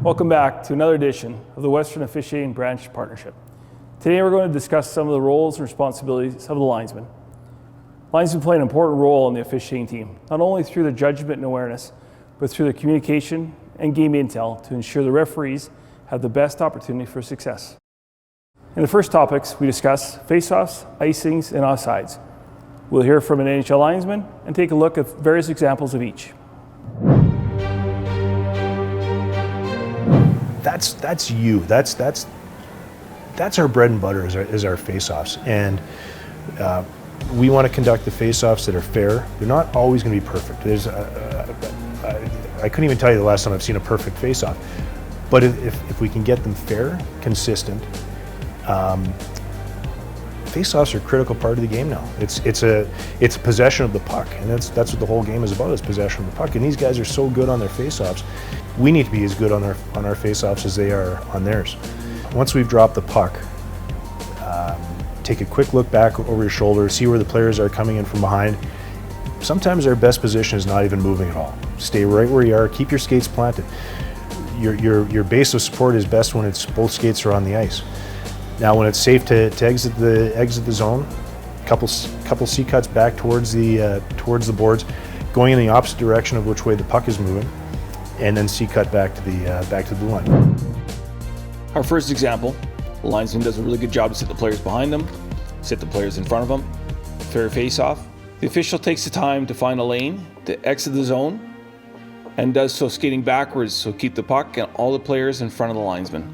Welcome back to another edition of the Western Officiating Branch Partnership. Today we're going to discuss some of the roles and responsibilities of the linesman. Linesmen play an important role in the officiating team, not only through their judgment and awareness, but through their communication and game intel to ensure the referees have the best opportunity for success. In the first topics, we discuss face-offs, icings, and offsides. We'll hear from an NHL linesman and take a look at various examples of each. That's you. That's our bread and butter is our face-offs, and we want to conduct the face-offs that are fair. They're not always going to be perfect. I couldn't even tell you the last time I've seen a perfect face-off, but if we can get them fair, consistent, face-offs are a critical part of the game now. It's a possession of the puck, and that's what the whole game is about, is possession of the puck. And these guys are so good on their face-offs. We need to be as good on our face-offs as they are on theirs. Once we've dropped the puck, take a quick look back over your shoulder, see where the players are coming in from behind. Sometimes our best position is not even moving at all. Stay right where you are, keep your skates planted. Your base of support is best when both skates are on the ice. Now when it's safe to exit the zone, couple C cuts back towards the boards, going in the opposite direction of which way the puck is moving, and then C cut back to the blue line. Our first example, the linesman does a really good job to sit the players behind them, sit the players in front of them, fair face-off. The official takes the time to find a lane to exit the zone and does so skating backwards, so keep the puck and all the players in front of the linesman.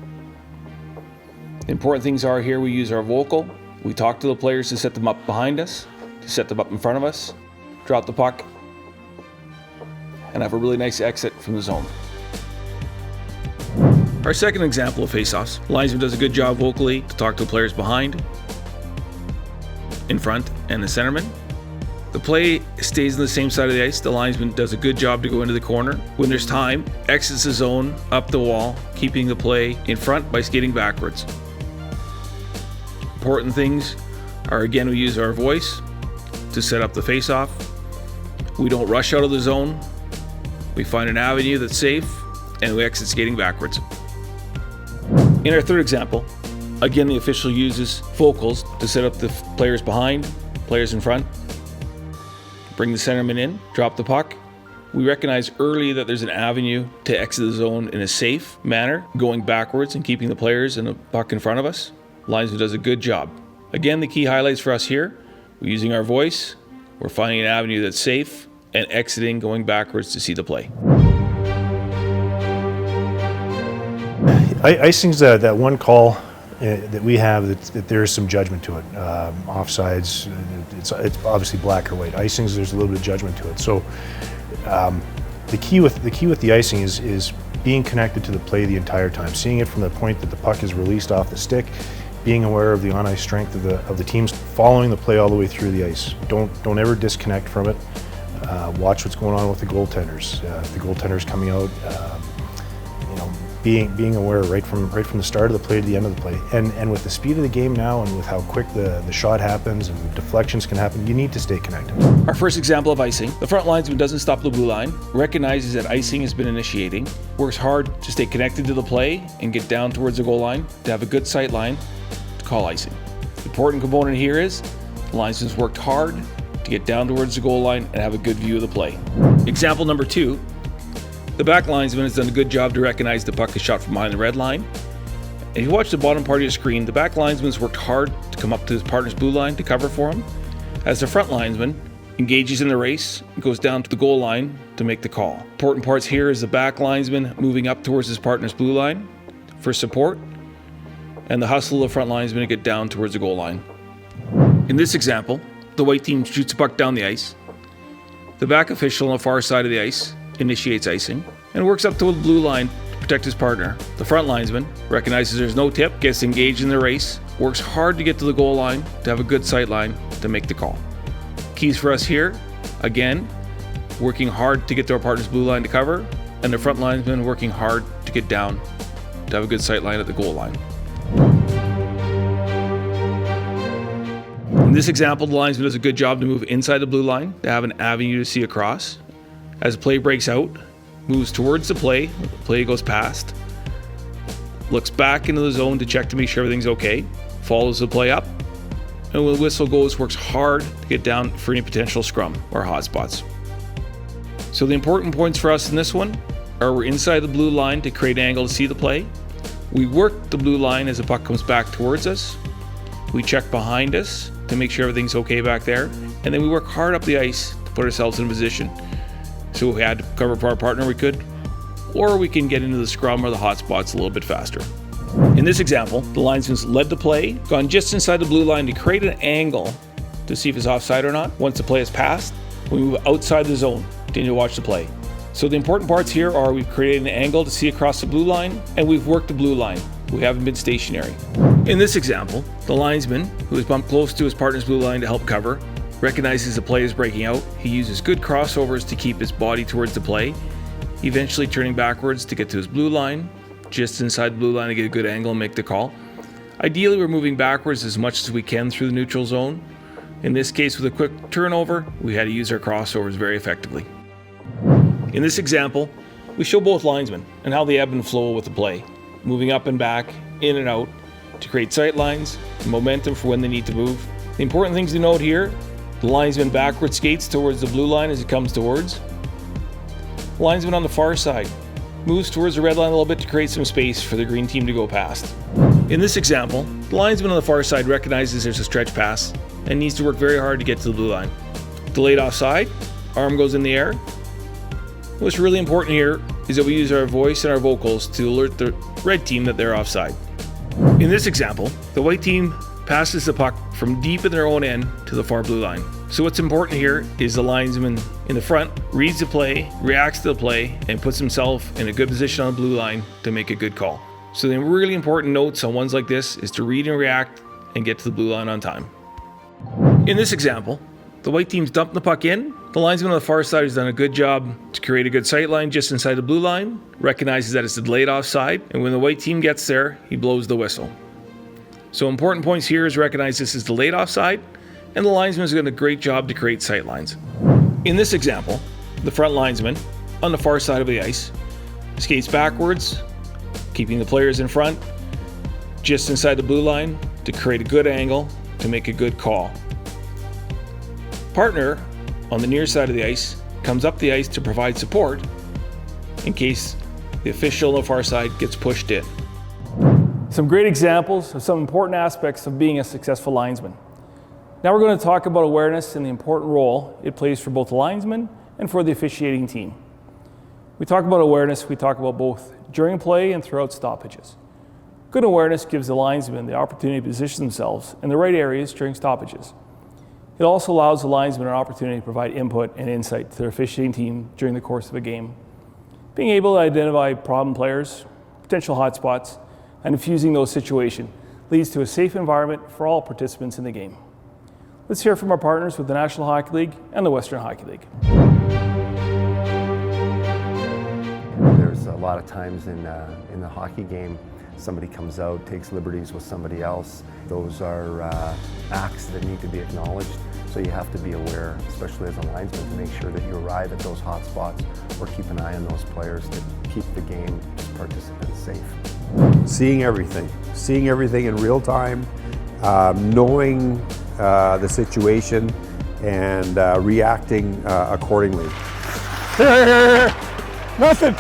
The important things are here we use our vocal. We talk to the players to set them up behind us, to set them up in front of us, drop the puck, and have a really nice exit from the zone. Our second example of face-offs, the linesman does a good job vocally to talk to the players behind, in front, and the centerman. The play stays on the same side of the ice. The linesman does a good job to go into the corner. When there's time, exits the zone, up the wall, keeping the play in front by skating backwards. Important things are, again, we use our voice to set up the face-off. We don't rush out of the zone. We find an avenue that's safe, and we exit skating backwards. In our third example, again, the official uses vocals to set up the players behind, players in front, bring the centerman in, drop the puck. We recognize early that there's an avenue to exit the zone in a safe manner, going backwards and keeping the players and the puck in front of us. Linesman does a good job. Again, the key highlights for us here, we're using our voice, we're finding an avenue that's safe, and exiting, going backwards to see the play. Icing's that one call that we have that there's some judgment to it. Offsides, it's obviously black or white. Icings, there's a little bit of judgment to it. So the key with the icing is being connected to the play the entire time, seeing it from the point that the puck is released off the stick, being aware of the on-ice strength of the teams, following the play all the way through the ice. Don't ever disconnect from it. Watch what's going on with the goaltenders. If the goaltender's coming out, being aware right from the start of the play to the end of the play. And with the speed of the game now, and with how quick the shot happens and deflections can happen, you need to stay connected. Our first example of icing, the front linesman doesn't stop the blue line, recognizes that icing has been initiating, works hard to stay connected to the play and get down towards the goal line, to have a good sight line to call icing. The important component here is the linesman's worked hard to get down towards the goal line and have a good view of the play. Example number 2, the back linesman has done a good job to recognize the puck is shot from behind the red line. If you watch the bottom part of your screen, the back linesman's worked hard to come up to his partner's blue line to cover for him, as the front linesman engages in the race and goes down to the goal line to make the call. Important parts here is the back linesman moving up towards his partner's blue line for support, and the hustle of the front linesman to get down towards the goal line. In this example, the white team shoots a puck down the ice. The back official on the far side of the ice initiates icing and works up to the blue line to protect his partner. The front linesman recognizes there's no tip, gets engaged in the race, works hard to get to the goal line to have a good sight line to make the call. Keys for us here, again, working hard to get to our partner's blue line to cover, and the front linesman working hard to get down to have a good sight line at the goal line. In this example, the linesman does a good job to move inside the blue line to have an avenue to see across. As the play breaks out, moves towards the play goes past, looks back into the zone to check to make sure everything's okay, follows the play up, and when the whistle goes, works hard to get down for any potential scrum or hot spots. So the important points for us in this one are we're inside the blue line to create an angle to see the play. We work the blue line as the puck comes back towards us. We check behind us to make sure everything's okay back there. And then we work hard up the ice to put ourselves in a position. So if we had to cover for our partner, we could. Or we can get into the scrum or the hot spots a little bit faster. In this example, the linesman's led the play, gone just inside the blue line to create an angle to see if it's offside or not. Once the play is passed, we move outside the zone, continue to watch the play. So the important parts here are we've created an angle to see across the blue line, and we've worked the blue line. We haven't been stationary. In this example, the linesman, who is bumped close to his partner's blue line to help cover, recognizes the play is breaking out. He uses good crossovers to keep his body towards the play, eventually turning backwards to get to his blue line, just inside the blue line to get a good angle and make the call. Ideally, we're moving backwards as much as we can through the neutral zone. In this case, with a quick turnover, we had to use our crossovers very effectively. In this example, we show both linesmen and how they ebb and flow with the play, moving up and back, in and out, to create sight lines and momentum for when they need to move. The important things to note here, the linesman backward skates towards the blue line as it comes towards. The linesman on the far side moves towards the red line a little bit to create some space for the green team to go past. In this example, the linesman on the far side recognizes there's a stretch pass and needs to work very hard to get to the blue line. Delayed offside, arm goes in the air. What's really important here is that we use our voice and our vocals to alert the red team that they're offside. In this example, the white team passes the puck from deep in their own end to the far blue line. So what's important here is the linesman in the front reads the play, reacts to the play, and puts himself in a good position on the blue line to make a good call. So the really important notes on ones like this is to read and react and get to the blue line on time. In this example, the white team's dumped the puck in. The linesman on the far side has done a good job to create a good sight line just inside the blue line, recognizes that it's a delayed offside, and when the white team gets there, he blows the whistle. So important points here is recognize this is delayed offside, and the linesman's done a great job to create sight lines. In this example, the front linesman on the far side of the ice skates backwards, keeping the players in front, just inside the blue line to create a good angle to make a good call. Partner on the near side of the ice comes up the ice to provide support in case the official on the far side gets pushed in. Some great examples of some important aspects of being a successful linesman. Now we're going to talk about awareness and the important role it plays for both the linesman and for the officiating team. We talk about awareness, we talk about both during play and throughout stoppages. Good awareness gives the linesman the opportunity to position themselves in the right areas during stoppages. It also allows the linesman an opportunity to provide input and insight to their officiating team during the course of a game. Being able to identify problem players, potential hotspots, and diffusing those situations leads to a safe environment for all participants in the game. Let's hear from our partners with the National Hockey League and the Western Hockey League. There's a lot of times in the hockey game, somebody comes out, takes liberties with somebody else. Those are acts that need to be acknowledged. So you have to be aware, especially as a linesman, to make sure that you arrive at those hot spots or keep an eye on those players to keep the game participants safe. Seeing everything in real time, knowing the situation and reacting accordingly. Nothing!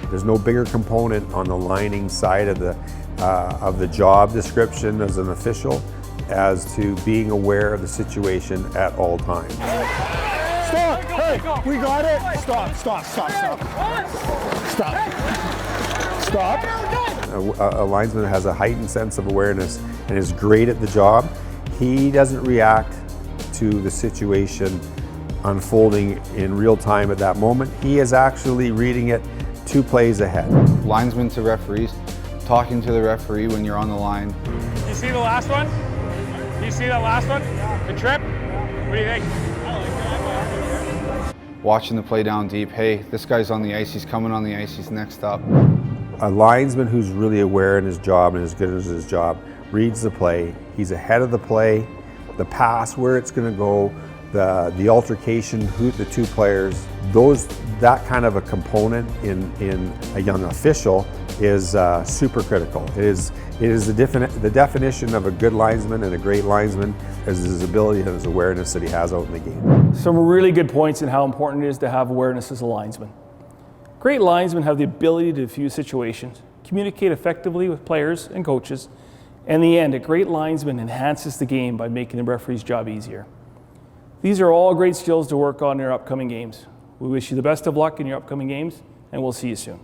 There's no bigger component on the lining side of the job description as an official as to being aware of the situation at all times. Stop! Hey, we got it! Stop! A linesman has a heightened sense of awareness and is great at the job. He doesn't react to the situation unfolding in real time at that moment. He is actually reading it 2 plays ahead. Linesmen to referees, talking to the referee when you're on the line. You see the last one? You see that last one? The trip? What do you think? Watching the play down deep. Hey, this guy's on the ice, he's coming on the ice, he's next up. A linesman who's really aware in his job and is good at his job reads the play. He's ahead of the play, the pass, where it's going to go, the altercation, who the two players, that kind of a component in a young official is super critical. It is the definition of a good linesman and a great linesman is his ability and his awareness that he has out in the game. Some really good points in how important it is to have awareness as a linesman. Great linesmen have the ability to diffuse situations, communicate effectively with players and coaches, and in the end, a great linesman enhances the game by making the referee's job easier. These are all great skills to work on in your upcoming games. We wish you the best of luck in your upcoming games, and we'll see you soon.